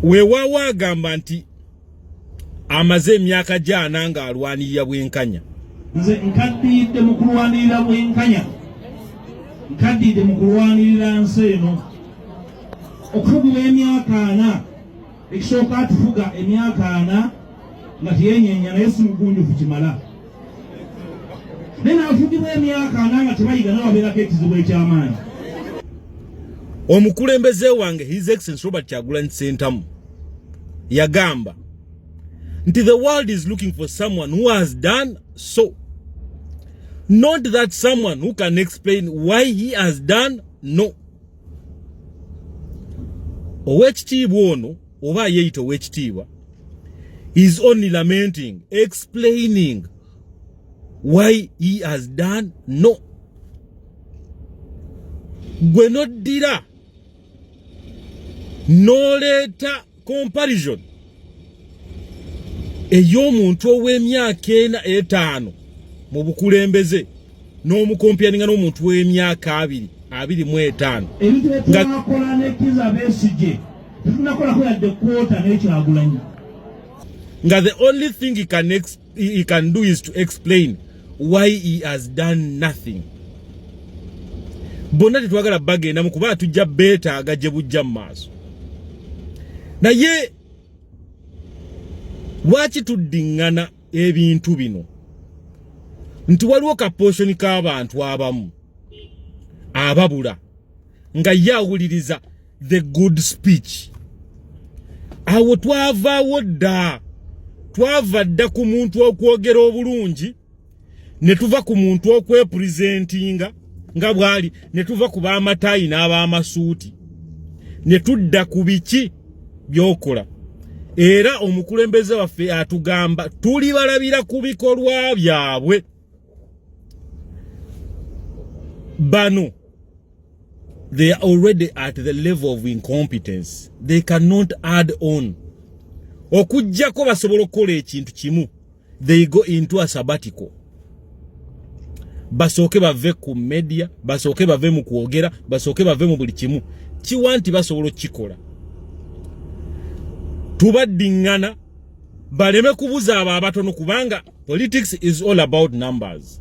weewawa agamba nti amaze emyaka gyana nga alwanirira bwenkanya. Nze nkaddiidde mu kulwanirira bwenkanya, nkaddiidde mu kulwanirira nsi eno okufugibwa emyaka 4 ekisooka atufuga emyaka 4 nga teyenyenya naye si mugunjufu kimala, naye naafugibwa emyaka 4 nga tebayiga nawabeerako ekizibu eky'amaanyi. Omukulembeze wange His Excellency Robert Kyagulanyi Ssentamu yagamba nti the world is looking for someone who has done so, not that someone who can explain why he has done no. Owekitiibwa ono oba yeeyita owekitiibwa is only lamenting, explaining why he has done no. Gwe noddira noleeta comparison ey'omuntu ow'emyaka 5 mu bukulembeze n'omukompianinga n'omuntu w'emyaka 25. Ebintu twakola ne Kizza Besigye tetunakolako yadde kwota n'Ekyagulanyi. Nga the only thing he can do is to explain why he has done nothing. Bonna tetwagala bagenda mu kuba tujja beetaaga gye bujja mu maaso. Naye lwaki tuddiŋŋana ebintu bino nti waliwo kaposhoni k'abantu abamu ababula nga ye awuliriza the good speech. Awo twavaawo dda, twava dda ku muntu okwogera obulungi ne tuva ku muntu okwepresentinga nga bwali, ne tuva ku b'amataayi n'ab'amasuuti ne tudda ku biki byokola. Era omukulembeze waffe atugamba tuli balabira ku bikolwa byabwe. Bano, they are already at the level of incompetence. They cannot add on. Okujjako basobola okukola ekintu kimu, they go into a sabbatical. Basooke bave ku media, basooke bave mu kwogera, basooke bave mu buli kimu. Kiwanti basobola okikola. Tubaddiŋŋana baleme kubuza abo abatono kubanga politics is all about numbers.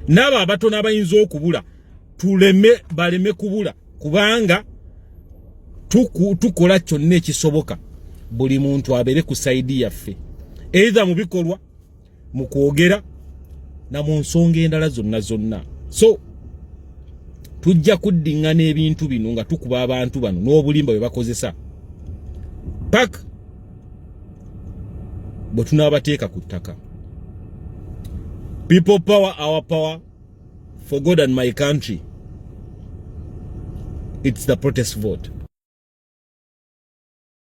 N'abo abatono abayinza okubula baleme kubula kubanga tukola kyonna ekisoboka buli muntu abeere ku saidi yaffe, either mu bikolwa, mu kwogera na mu nsonga endala zonna. So tujja kuddiŋŋana ebintu bino nga tukuba abantu bano n'obulimba bwe bakozesa paka bwe tunaabateeka ku ttaka. People power, our power, for God and my country. It's the protest vote.